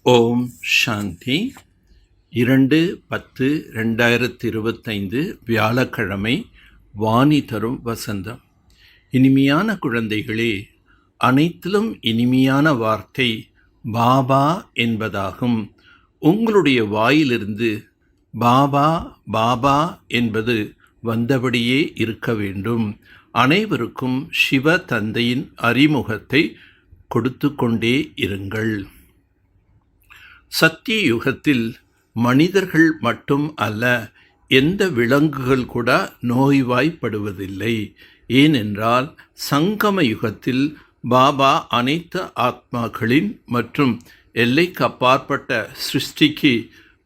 ஓம் சாந்தி. 2/10/2025 வியாழக்கிழமை. வாணி தரும் வசந்தம். இனிமையான குழந்தைகளே, அனைத்திலும் இனிமையான வார்த்தை பாபா என்பதாகும். உங்களுடைய வாயிலிருந்து பாபா பாபா என்பது வந்தபடியே இருக்க வேண்டும். அனைவருக்கும் சிவ தந்தையின் அறிமுகத்தை கொடுத்து கொண்டே இருங்கள். சத்திய யுகத்தில் மனிதர்கள் மட்டும் அல்ல, எந்த விலங்குகள் கூட நோய்வாய்ப்படுவதில்லை. ஏனென்றால் சங்கம யுகத்தில் பாபா அனைத்து ஆத்மாக்களின் மற்றும் எல்லைக்கு அப்பாற்பட்ட சிருஷ்டிக்கு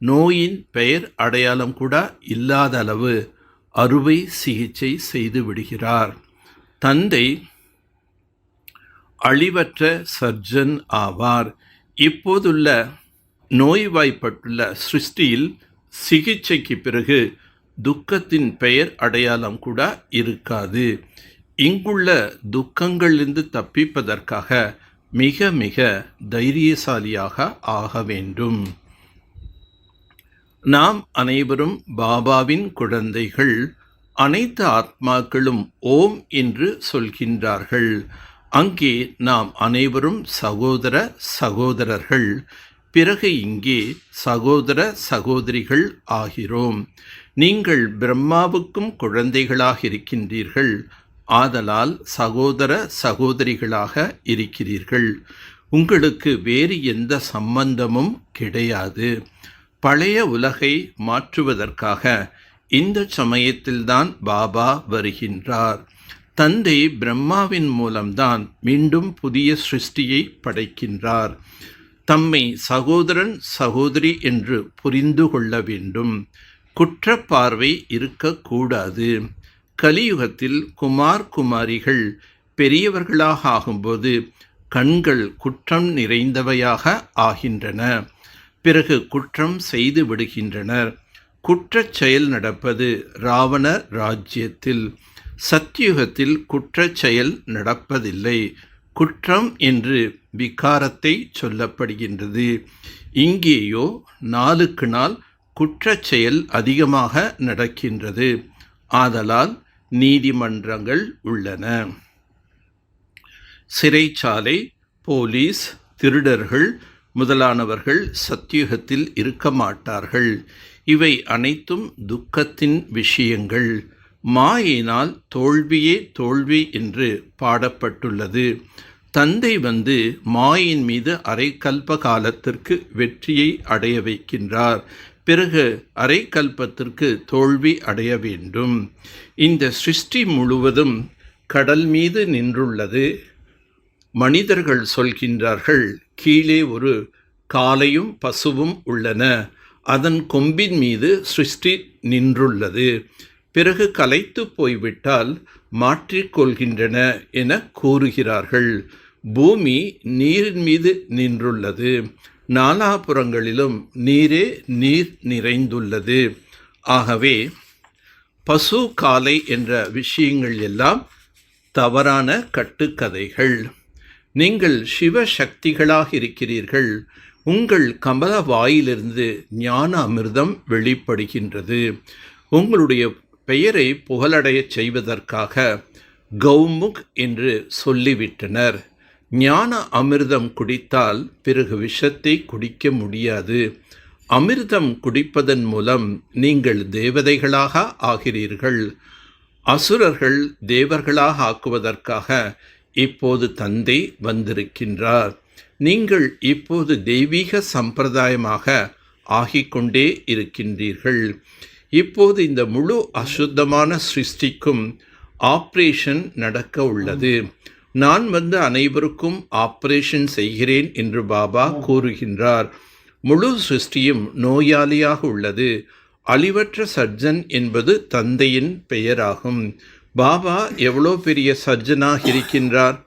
நோயின் பெயர் அடையாளம் கூட இல்லாத அளவு அறுவை சிகிச்சை செய்து விடுகிறார். தந்தை அழிவற்ற சர்ஜன் ஆவார். இப்போதுள்ள நோய்வாய்ப்பட்டுள்ள சிருஷ்டியில் சிகிச்சைக்கு பிறகு துக்கத்தின் பெயர் அடையாளம் கூட இருக்காது. இங்குள்ள துக்கங்களிலிருந்து தப்பிப்பதற்காக மிக மிக தைரியசாலியாக ஆக வேண்டும். நாம் அனைவரும் பாபாவின் குழந்தைகள். அனைத்து ஆத்மாக்களும் ஓம் என்று சொல்கின்றார்கள். அங்கே நாம் அனைவரும் சகோதர சகோதரர்கள். பிறகு இங்கே சகோதர சகோதரிகள் ஆகிறோம். நீங்கள் பிரம்மாவுக்கும் குழந்தைகளாக இருக்கின்றீர்கள். ஆதலால் சகோதர சகோதரிகளாக இருக்கிறீர்கள். உங்களுக்கு வேறு எந்த சம்பந்தமும் கிடையாது. பழைய உலகை மாற்றுவதற்காக இந்த சமயத்தில்தான் பாபா வருகின்றார். தந்தை பிரம்மாவின் மூலம்தான் மீண்டும் புதிய சிருஷ்டியை படைக்கின்றார். தம்மை சகோதரன் சகோதரி என்று புரிந்து கொள்ள வேண்டும். குற்றப்பார்வை இருக்கக்கூடாது. கலியுகத்தில் குமார் குமாரிகள் பெரியவர்களாக ஆகும்போது கண்கள் குற்றம் நிறைந்தவையாக ஆகின்றன. பிறகு குற்றம் செய்து விடுகின்றனர். குற்றச் செயல் நடப்பது ராவண ராஜ்யத்தில். சத்தியுகத்தில் குற்றச் செயல் நடப்பதில்லை. குற்றம் என்று விகாரத்தை சொல்லப்படுகின்றது. இங்கேயோ நாளுக்கு நாள் குற்றச் செயல் அதிகமாக நடக்கின்றது. ஆதலால் நீதிமன்றங்கள் உள்ளன. சிறைச்சாலை, போலீஸ், திருடர்கள் முதலானவர்கள் சத்தியுகத்தில் இருக்க மாட்டார்கள். இவை அனைத்தும் துக்கத்தின் விஷயங்கள். மாயினால் தோல்வியே தோல்வி என்று பாடப்பட்டுள்ளது. தந்தை வந்து மாயின் மீது அரைக்கல்ப காலத்திற்கு வெற்றியை அடைய வைக்கின்றார். பிறகு அரைக்கல்பத்திற்கு தோல்வி அடைய வேண்டும். இந்த சிருஷ்டி முழுவதும் கடல் மீது நின்றுள்ளது. மனிதர்கள் சொல்கின்றார்கள், கீழே ஒரு காளையும் பசுவும் உள்ளன. அதன் கொம்பின் மீது சிருஷ்டி நின்றுள்ளது. பிறகு கலைத்து போய்விட்டால் மாற்றிக்கொள்கின்றன என கூறுகிறார்கள். பூமி நீரின் மீது நின்றுள்ளது. நாலாபுறங்களிலும் நீரே நீர் நிறைந்துள்ளது. ஆகவே பசு காலை என்ற விஷயங்கள் எல்லாம் தவறான கட்டுக்கதைகள். நீங்கள் சிவ சக்திகளாக இருக்கிறீர்கள். உங்கள் கமல வாயிலிருந்து ஞான அமிர்தம் வெளிப்படுகின்றது. உங்களுடைய பெயரை புகழடைய செய்வதற்காக கௌமுக் என்று சொல்லிவிட்டனர். ஞான அமிர்தம் குடித்தால் பிறகு விஷத்தை குடிக்க முடியாது. அமிர்தம் குடிப்பதன் மூலம் நீங்கள் தேவதைகளாக ஆகிறீர்கள். அசுரர்கள் தேவர்களாக ஆக்குவதற்காக இப்போது தந்தை வந்திருக்கின்றார். நீங்கள் இப்போது தெய்வீக சம்பிரதாயமாக ஆகிக்கொண்டே இருக்கின்றீர்கள். இப்போது இந்த முழு அசுத்தமான சிருஷ்டிக்கும் ஆப்ரேஷன் நடக்க உள்ளது. நான் வந்து அனைவருக்கும் ஆப்ரேஷன் செய்கிறேன் என்று பாபா கூறுகின்றார். முழு சிருஷ்டியும் நோயாளியாக உள்ளது. அழிவற்ற சர்ஜன் என்பது தந்தையின் பெயராகும். பாபா எவ்வளோ பெரிய சர்ஜனாக இருக்கின்றார்.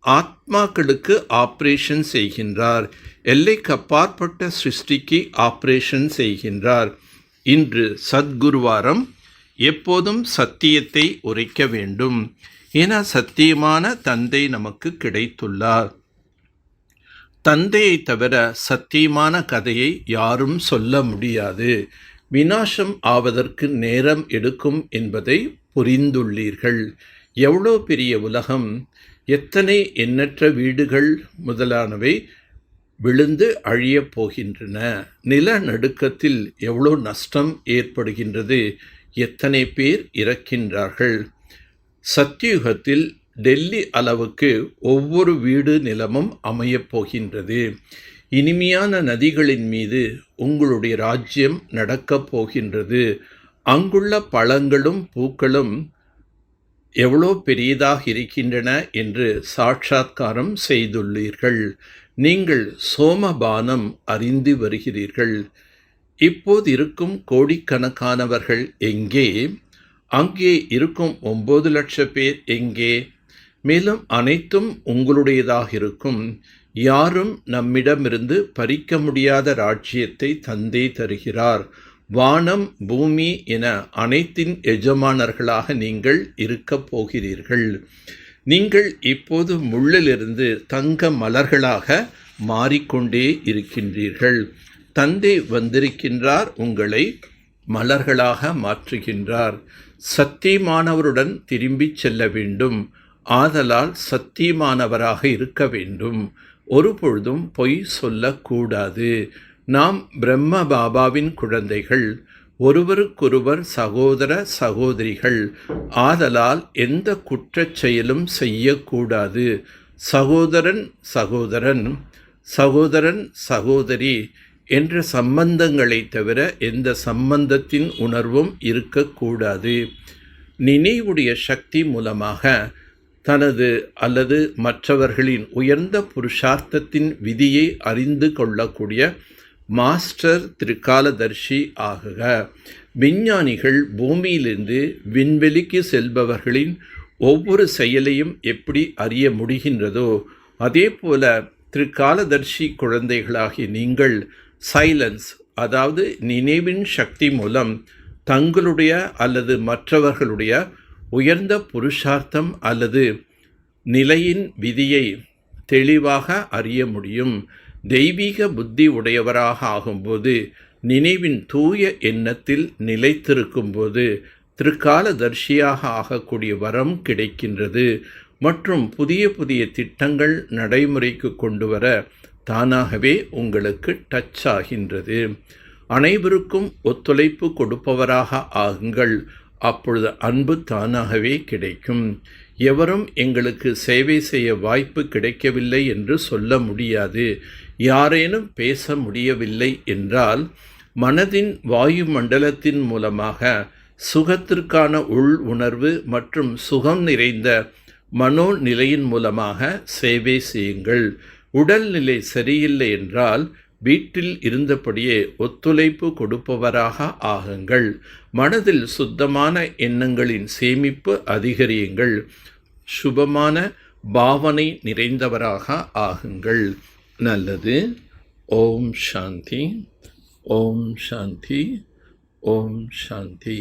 ஆத்மாக்களுக்கு ஆப்ரேஷன் செய்கின்றார். எல்லைக்கு அப்பாற்பட்ட சிருஷ்டிக்கு ஆப்ரேஷன் செய்கின்றார். இன்று சத்குருவாரம். எப்போதும் சத்தியத்தை உரைக்க வேண்டும். என சத்தியமான தந்தை நமக்கு கிடைத்துள்ளார். தந்தையை தவிர சத்தியமான கதையை யாரும் சொல்ல முடியாது. விநாசம் ஆவதற்கு நேரம் எடுக்கும் என்பதை புரிந்துள்ளீர்கள். எவ்வளோ பெரிய உலகம், எத்தனை எண்ணற்ற வீடுகள் முதலானவை விழுந்து அழியப் போகின்றன. நிலநடுக்கத்தில் எவ்வளோ நஷ்டம் ஏற்படுகின்றது, எத்தனை பேர் இறக்கின்றார்கள். சத்தியுகத்தில் டெல்லி அளவுக்கு ஒவ்வொரு வீடு நிலமும் அமையப் போகின்றது. இனிமையான நதிகளின் மீது உங்களுடைய ராஜ்யம் நடக்கப் போகின்றது. அங்குள்ள பழங்களும் பூக்களும் எவ்வளோ பெரியதாக இருக்கின்றன என்று சாட்சாத்காரம் செய்துள்ளீர்கள். நீங்கள் சோமபானம் அறிந்து வருகிறீர்கள். இப்போது இருக்கும் கோடிக்கணக்கானவர்கள் எங்கே? அங்கே இருக்கும் 9 லட்சம் பேர் எங்கே? மேலும் அனைத்தும் உங்களுடையதாக இருக்கும். யாரும் நம்மிடமிருந்து பறிக்க முடியாத ராஜ்யத்தை தந்தை தருகிறார். வானம் பூமி என அனைத்தின் எஜமானர்களாக நீங்கள் இருக்கப் போகிறீர்கள். நீங்கள் இப்போது முள்ளிலிருந்து தங்க மலர்களாக மாறிக்கொண்டே இருக்கின்றீர்கள். தந்தை வந்திருக்கின்றார், உங்களை மலர்களாக மாற்றுகின்றார். சத்தியமானவருடன் திரும்பிச் செல்ல வேண்டும். ஆதலால் சத்தியமானவராக இருக்க வேண்டும். ஒருபொழுதும் பொய் சொல்லக்கூடாது. நாம் பிரம்ம பாபாவின் குழந்தைகள், ஒருவருக்கொருவர் சகோதர சகோதரிகள். ஆதலால் எந்த குற்றச் செயலும் செய்யக்கூடாது. சகோதரன் சகோதரன், சகோதரன் சகோதரி என்ற சம்பந்தங்களை தவிர எந்த சம்பந்தத்தின் உணர்வும் இருக்கக்கூடாது. நினைவுடைய சக்தி மூலமாக தனது அல்லது மற்றவர்களின் உயர்ந்த புருஷார்த்தத்தின் விதியை அறிந்து கொள்ளக்கூடிய மாஸ்டர் திரிகாலதர்ஷி ஆகுக. விஞ்ஞானிகள் பூமியிலிருந்து விண்வெளிக்கு செல்பவர்களின் ஒவ்வொரு செயலையும் எப்படி அறிய முடிகின்றதோ அதே போல திரிகாலதர்ஷி குழந்தைகளாகிய நீங்கள் சைலன்ஸ், அதாவது நினைவின் சக்தி மூலம் தங்களுடைய அல்லது மற்றவர்களுடைய உயர்ந்த புருஷார்த்தம் அல்லது நிலையின் விதியை தெளிவாக அறிய முடியும். தெய்வீக புத்தி உடையவராக ஆகும்போது, நினைவின் தூய எண்ணத்தில் நிலைத்திருக்கும்போது திரிகாலதர்ஷியாக ஆகக்கூடிய வரம் கிடைக்கின்றது. மற்றும் புதிய புதிய திட்டங்கள் நடைமுறைக்கு கொண்டு வர தானாகவே உங்களுக்கு டச் ஆகின்றது. அனைவருக்கும் ஒத்துழைப்பு கொடுப்பவராக ஆகுங்கள். அப்பொழுது அன்பு தானாகவே கிடைக்கும். எவரும் எங்களுக்கு சேவை செய்ய வாய்ப்பு கிடைக்கவில்லை என்று சொல்ல முடியாது. யாரேனும் பேச முடியவில்லை என்றால் மனதின் வாயு மண்டலத்தின் மூலமாக சுகத்திற்கான உள் உணர்வு மற்றும் சுகம் நிறைந்த மனோநிலையின் மூலமாக சேவை செய்யுங்கள். உடல்நிலை சரியில்லை என்றால் வீட்டில் இருந்தபடியே ஒத்துழைப்பு கொடுப்பவராக ஆகுங்கள். மனதில் சுத்தமான எண்ணங்களின் சேமிப்பு அதிகரியுங்கள். சுபமான பாவனை நிறைந்தவராக ஆகுங்கள். நல்லது. ஓம் சாந்தி, ஓம் சாந்தி, ஓம் சாந்தி.